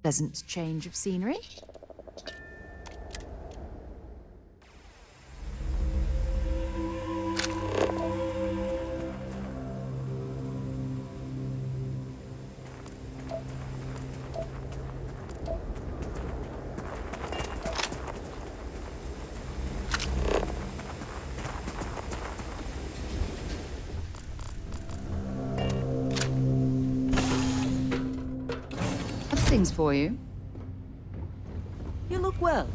Pleasant change of scenery. Things for you. You look well.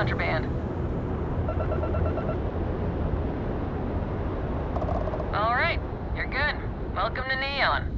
contraband. All right, you're good. Welcome to Neon.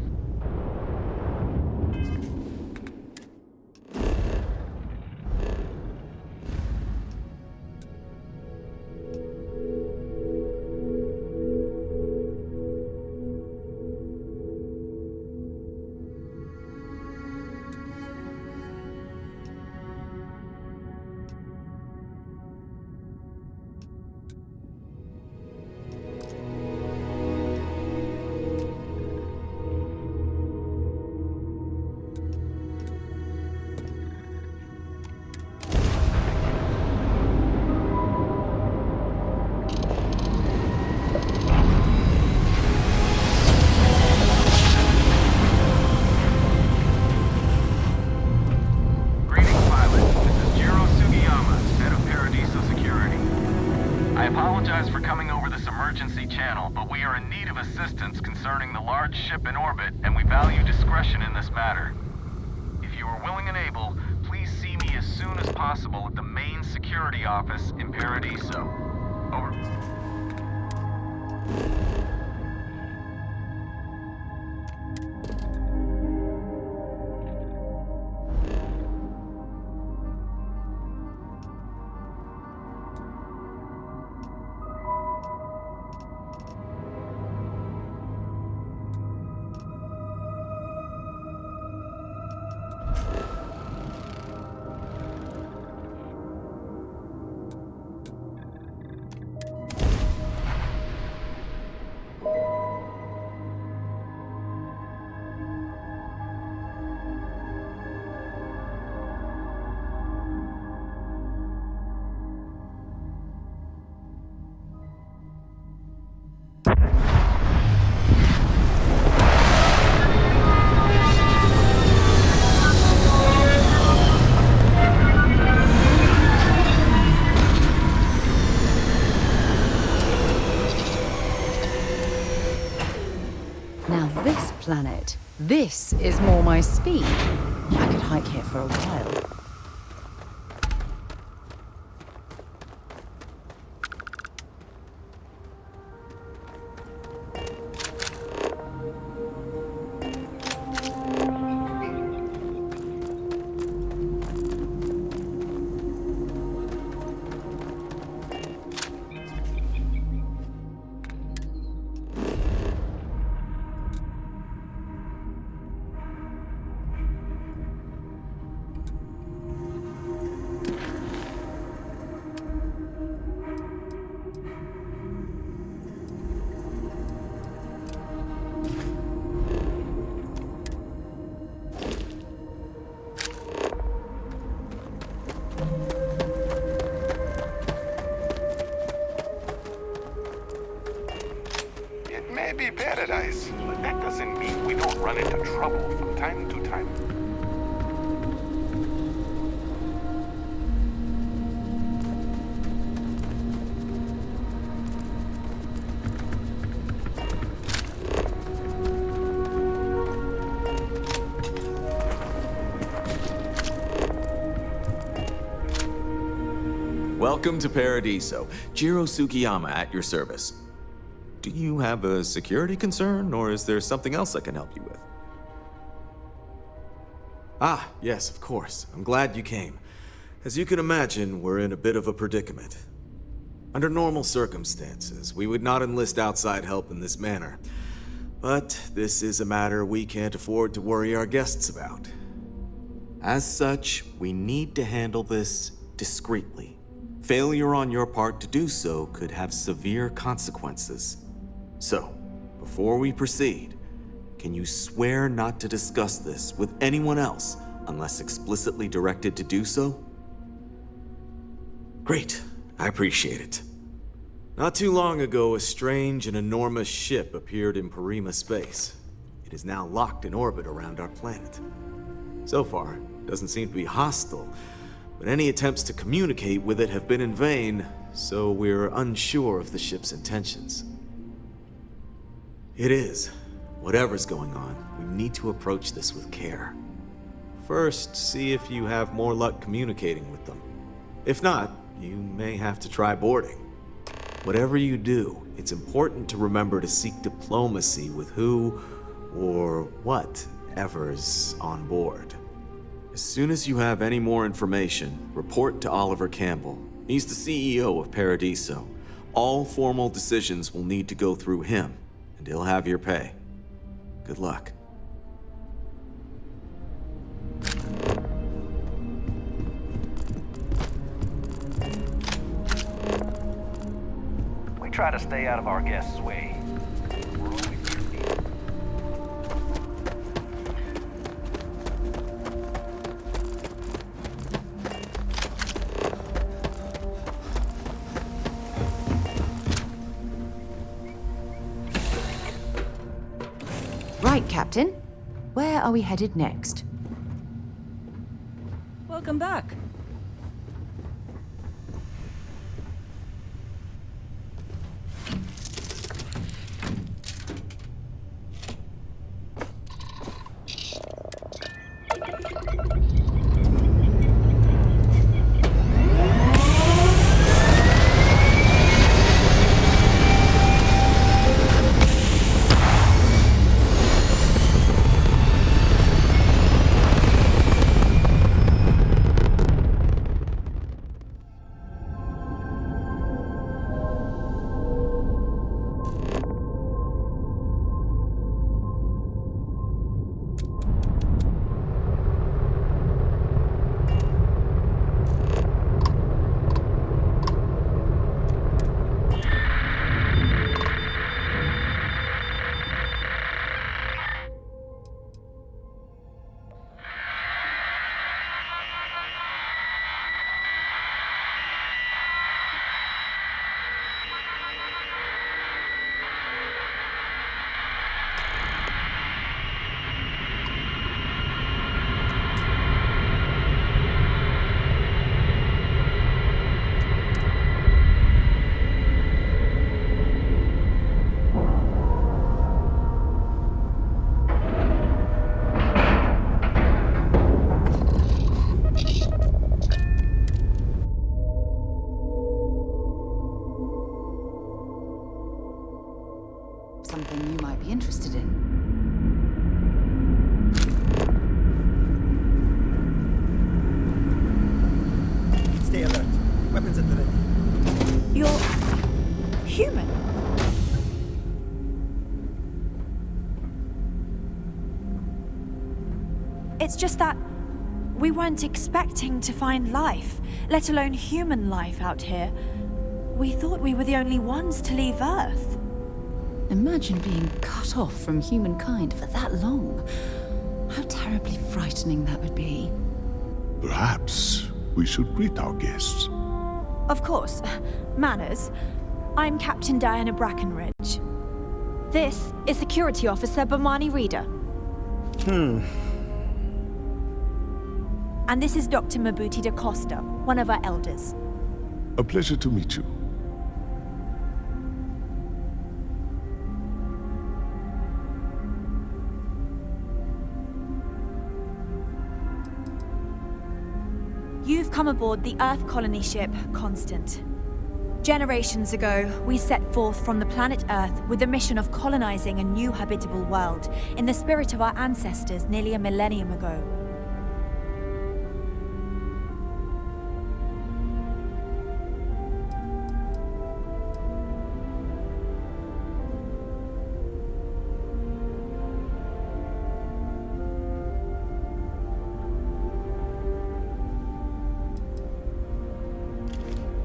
I apologize for coming over this emergency channel, but we are in need of assistance concerning the large ship in orbit, and we value discretion in this matter. If you are willing and able, please see me as soon as possible at the main security office in Paradiso. Over. This is more my speed. I could hike here for a while. Maybe paradise, but that doesn't mean we don't run into trouble from time to time. Welcome to Paradiso. Jiro Sukiyama at your service. Do you have a security concern, or is there something else I can help you with? Ah, yes, of course. I'm glad you came. As you can imagine, we're in a bit of a predicament. Under normal circumstances, we would not enlist outside help in this manner. But this is a matter we can't afford to worry our guests about. As such, we need to handle this discreetly. Failure on your part to do so could have severe consequences. So, before we proceed, can you swear not to discuss this with anyone else unless explicitly directed to do so? Great, I appreciate it. Not too long ago, a strange and enormous ship appeared in Parima space. It is now locked in orbit around our planet. So far, it doesn't seem to be hostile, but any attempts to communicate with it have been in vain, so we're unsure of the ship's intentions. It is. Whatever's going on, we need to approach this with care. First, see if you have more luck communicating with them. If not, you may have to try boarding. Whatever you do, it's important to remember to seek diplomacy with who or whatever's on board. As soon as you have any more information, report to Oliver Campbell. He's the CEO of Paradiso. All formal decisions will need to go through him, and he'll have your pay. Good luck. We try to stay out of our guests' way. We're always here to meet. Right, Captain. Where are we headed next? Welcome back. It's just that we weren't expecting to find life, let alone human life out here. We thought we were the only ones to leave Earth. Imagine being cut off from humankind for that long. How terribly frightening that would be. Perhaps we should greet our guests. Of course. Manners. I'm Captain Diana Brackenridge. This is Security Officer Bomani Reader. And this is Dr. Mabuti da Costa, one of our elders. A pleasure to meet you. You've come aboard the Earth colony ship, Constant. Generations ago, we set forth from the planet Earth with the mission of colonizing a new habitable world in the spirit of our ancestors nearly a millennium ago.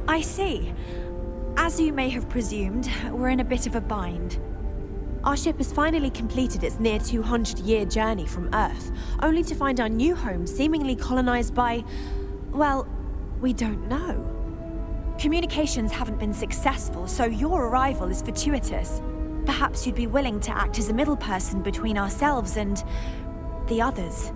I see. As you may have presumed, we're in a bit of a bind. Our ship has finally completed its near 200-year journey from Earth, only to find our new home seemingly colonized by... well, we don't know. Communications haven't been successful, so your arrival is fortuitous. Perhaps you'd be willing to act as a middle person between ourselves and... the others.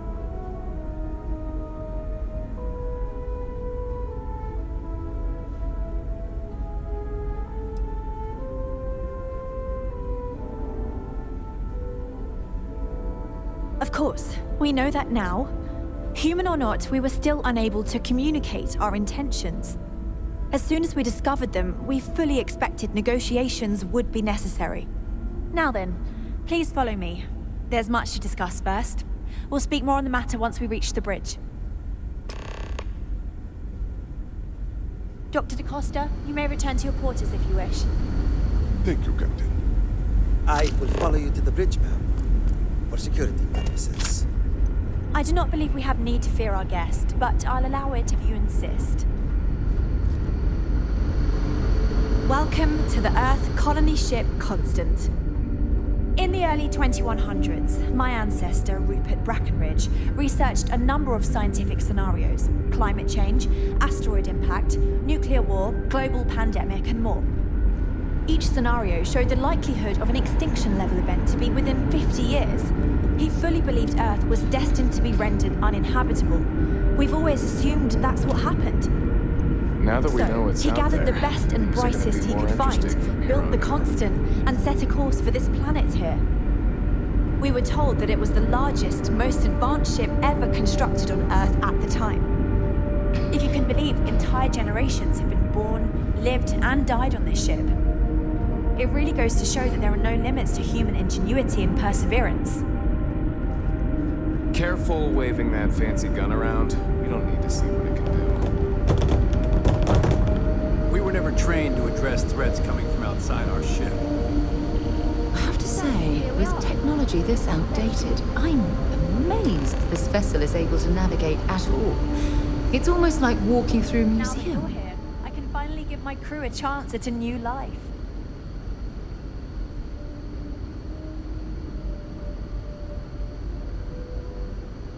Of course, we know that now. Human or not, we were still unable to communicate our intentions. As soon as we discovered them, we fully expected negotiations would be necessary. Now then, please follow me. There's much to discuss first. We'll speak more on the matter once we reach the bridge. Dr. da Costa, you may return to your quarters if you wish. Thank you, Captain. I will follow you to the bridge, ma'am. For security purposes. I do not believe we have need to fear our guest, but I'll allow it if you insist. Welcome to the Earth colony ship Constant. In the early 2100s, my ancestor, Rupert Brackenridge, researched a number of scientific scenarios: climate change, asteroid impact, nuclear war, global pandemic, and more. Each scenario showed the likelihood of an extinction-level event to be within 50 years. He fully believed Earth was destined to be rendered uninhabitable. We've always assumed that's what happened. Now that we know it's he out gathered there, the best and things are gonna brightest be he more could find, interesting from here built on the in. Constant, and set a course for this planet here. We were told that it was the largest, most advanced ship ever constructed on Earth at the time. If you can believe, entire generations have been born, lived, and died on this ship. It really goes to show that there are no limits to human ingenuity and perseverance. Careful waving that fancy gun around. We don't need to see what it can do. We were never trained to address threats coming from outside our ship. I have to say, with technology this outdated, I'm amazed this vessel is able to navigate at all. It's almost like walking through a Now that museum. you're here, I can finally give my crew a chance at a new life.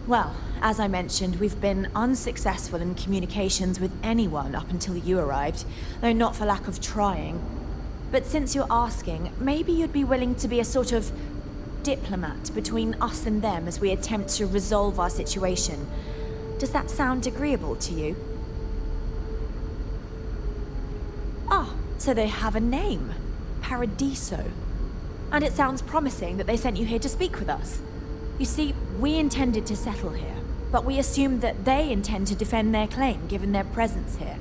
Well, as I mentioned, we've been unsuccessful in communications with anyone up until you arrived, though not for lack of trying. But since you're asking, maybe you'd be willing to be a sort of diplomat between us and them as we attempt to resolve our situation. Does that sound agreeable to you? Ah, so they have a name. Paradiso. And it sounds promising that they sent you here to speak with us. You see, we intended to settle here, but we assumed that they intend to defend their claim given their presence here.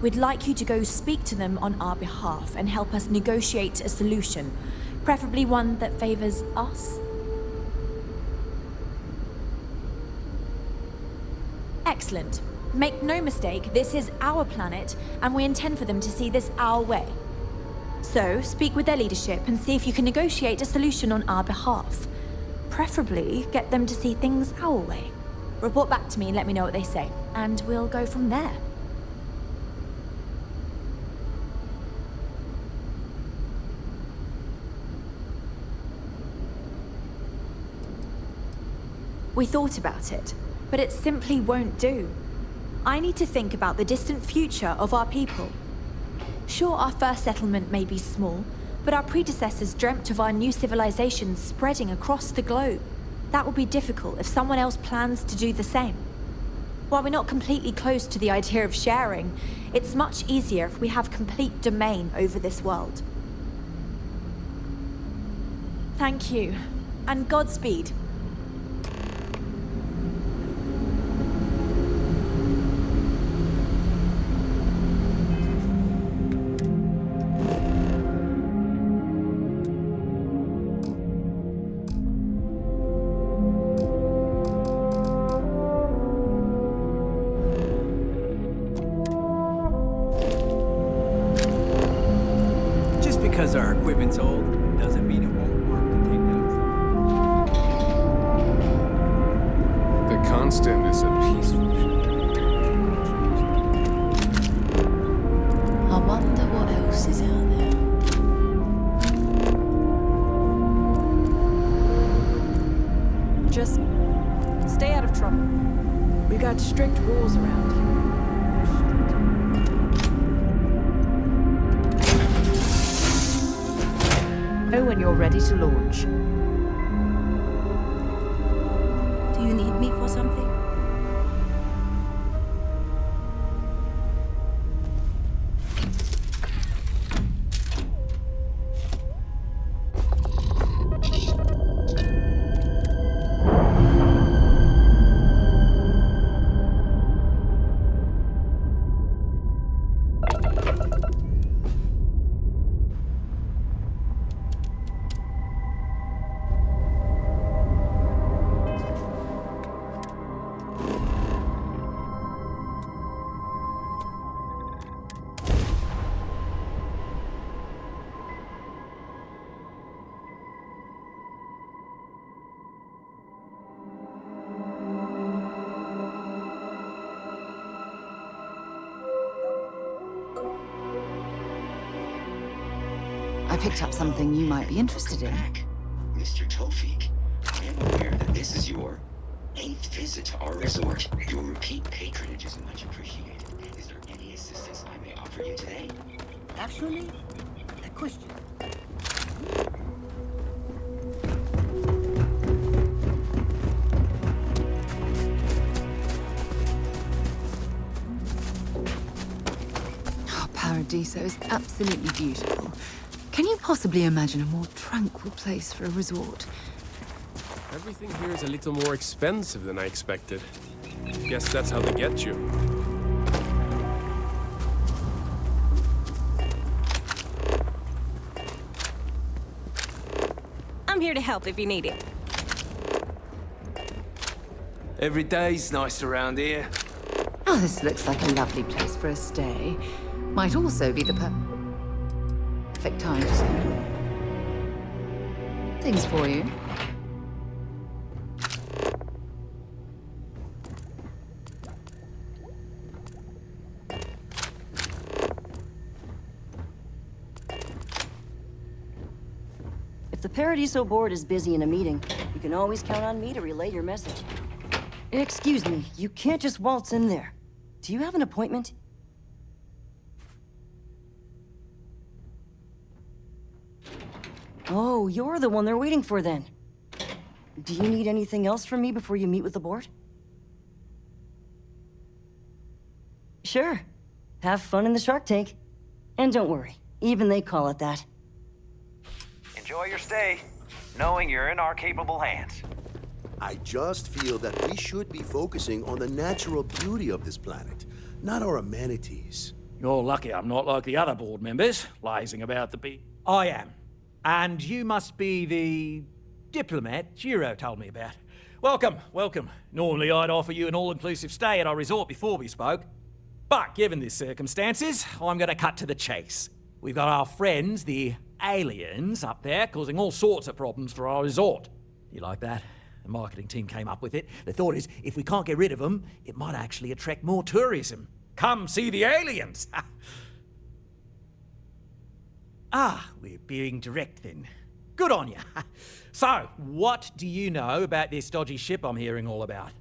We'd like you to go speak to them on our behalf and help us negotiate a solution, preferably one that favors us. Excellent. Make no mistake, this is our planet, and we intend for them to see this our way. So, speak with their leadership and see if you can negotiate a solution on our behalf. Preferably, get them to see things our way. Report back to me and let me know what they say, and we'll go from there. We thought about it, but it simply won't do. I need to think about the distant future of our people. Sure, our first settlement may be small, but our predecessors dreamt of our new civilization spreading across the globe. That will be difficult if someone else plans to do the same. While we're not completely close to the idea of sharing, it's much easier if we have complete domain over this world. Thank you, and Godspeed. Because our equipment's old, doesn't mean it won't work to take down. The Constant is a peaceful ship. I wonder what else is out there. Just stay out of trouble. We got strict rules around here. Know when you're ready to launch. Do you need me for something? I picked up something you might be interested in. Mr. Tofik, I am aware that this is your 8th visit to our resort. Your repeat patronage is much appreciated. Is there any assistance I may offer you today? Actually, a question. Oh, Paradiso is absolutely beautiful. Can you possibly imagine a more tranquil place for a resort? Everything here is a little more expensive than I expected. Guess that's how they get you. I'm here to help if you need it. Every day's nice around here. Oh, this looks like a lovely place for a stay. Might also be the perfect time to see things for you. If the Paradiso board is busy in a meeting, you can always count on me to relay your message. Excuse me, you can't just waltz in there. Do you have an appointment? Oh, you're the one they're waiting for then. Do you need anything else from me before you meet with the board? Sure. Have fun in the shark tank. And don't worry, even they call it that. Enjoy your stay, knowing you're in our capable hands. I just feel that we should be focusing on the natural beauty of this planet, not our amenities. You're lucky I'm not like the other board members, lazing about the beach. I am. And you must be the diplomat Giro told me about. Welcome, welcome. Normally I'd offer you an all-inclusive stay at our resort before we spoke. But given the circumstances, I'm gonna cut to the chase. We've got our friends, the aliens, up there, causing all sorts of problems for our resort. You like that? The marketing team came up with it. The thought is, if we can't get rid of them, it might actually attract more tourism. Come see the aliens! We're being direct then. Good on you. So, what do you know about this dodgy ship I'm hearing all about?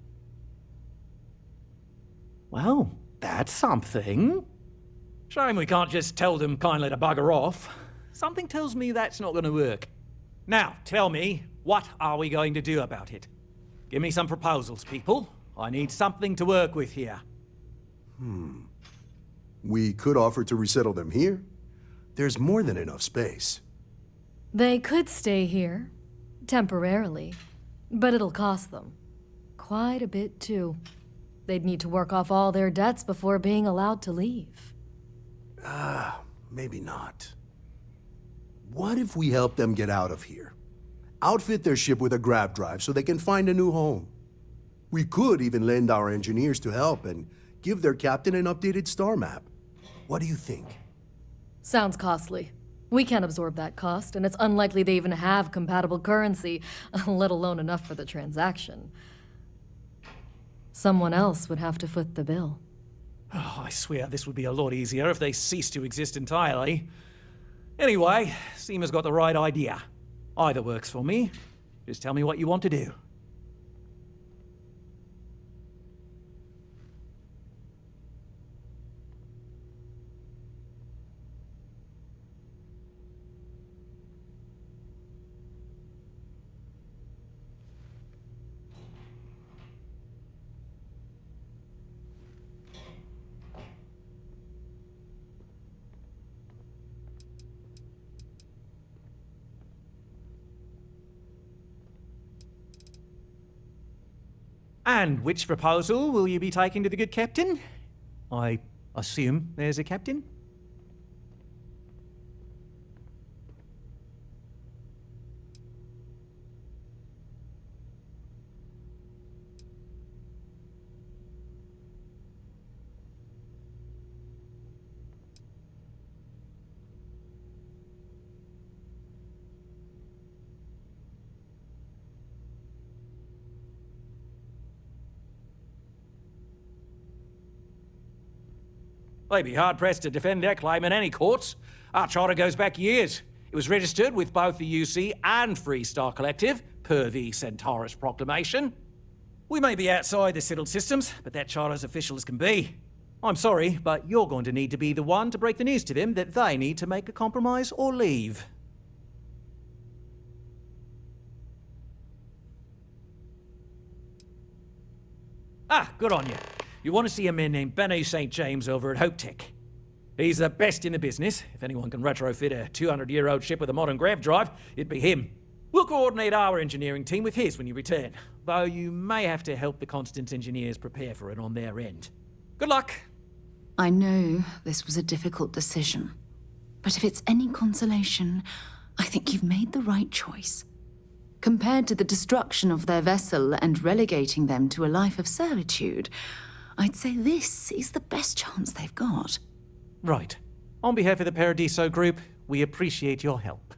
Well, that's something. Shame we can't just tell them kindly to bugger off. Something tells me that's not going to work. Now, tell me, what are we going to do about it? Give me some proposals, people. I need something to work with here. We could offer to resettle them here. There's more than enough space. They could stay here, temporarily, but it'll cost them. Quite a bit, too. They'd need to work off all their debts before being allowed to leave. Maybe not. What if we help them get out of here? Outfit their ship with a grav drive so they can find a new home. We could even lend our engineers to help and give their captain an updated star map. What do you think? Sounds costly. We can't absorb that cost, and it's unlikely they even have compatible currency, let alone enough for the transaction. Someone else would have to foot the bill. Oh, I swear this would be a lot easier if they ceased to exist entirely. Anyway, Seema's got the right idea. Either works for me. Just tell me what you want to do. And which proposal will you be taking to the good captain? I assume there's a captain? They'd be hard-pressed to defend their claim in any courts. Our charter goes back years. It was registered with both the UC and Free Star Collective, per the Centaurus Proclamation. We may be outside the settled systems, but that charter's official as can be. I'm sorry, but you're going to need to be the one to break the news to them that they need to make a compromise or leave. Good on you. You want to see a man named Benny St. James over at Hope Tech. He's the best in the business. If anyone can retrofit a 200-year-old ship with a modern grav drive, it'd be him. We'll coordinate our engineering team with his when you return, though you may have to help the Constance engineers prepare for it on their end. Good luck. I know this was a difficult decision, but if it's any consolation, I think you've made the right choice. Compared to the destruction of their vessel and relegating them to a life of servitude, I'd say this is the best chance they've got. Right. On behalf of the Paradiso Group, we appreciate your help.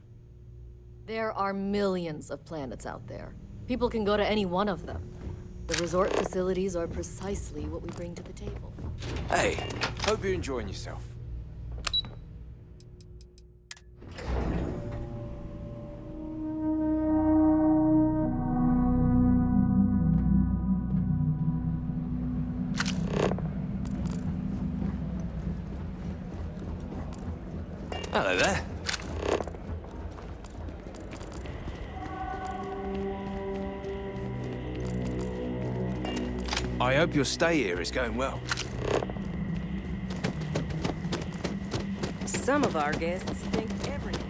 There are millions of planets out there. People can go to any one of them. The resort facilities are precisely what we bring to the table. Hey, hope you're enjoying yourself. Hello there. I hope your stay here is going well. Some of our guests think everything.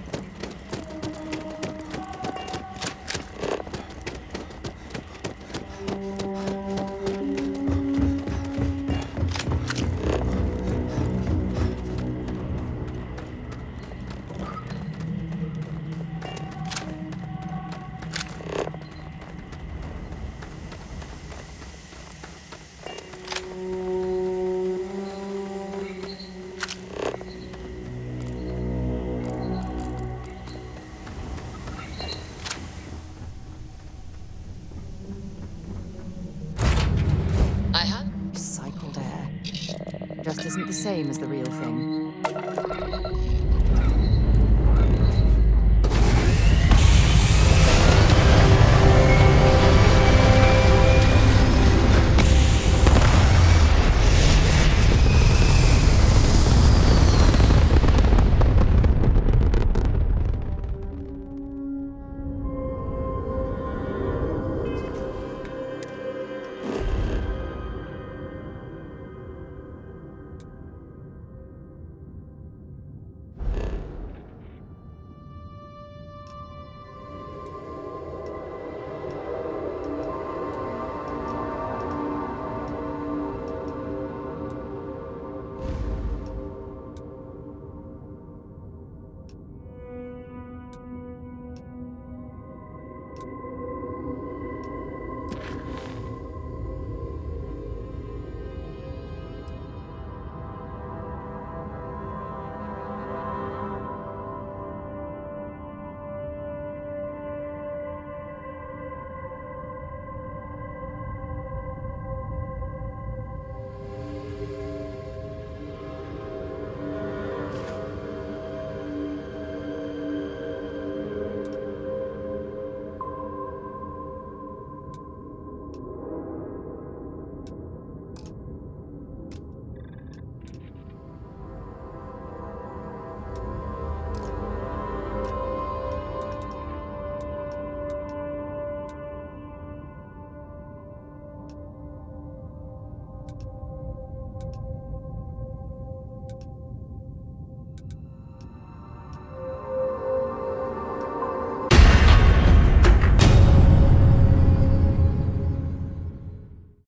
just isn't the same as the real thing.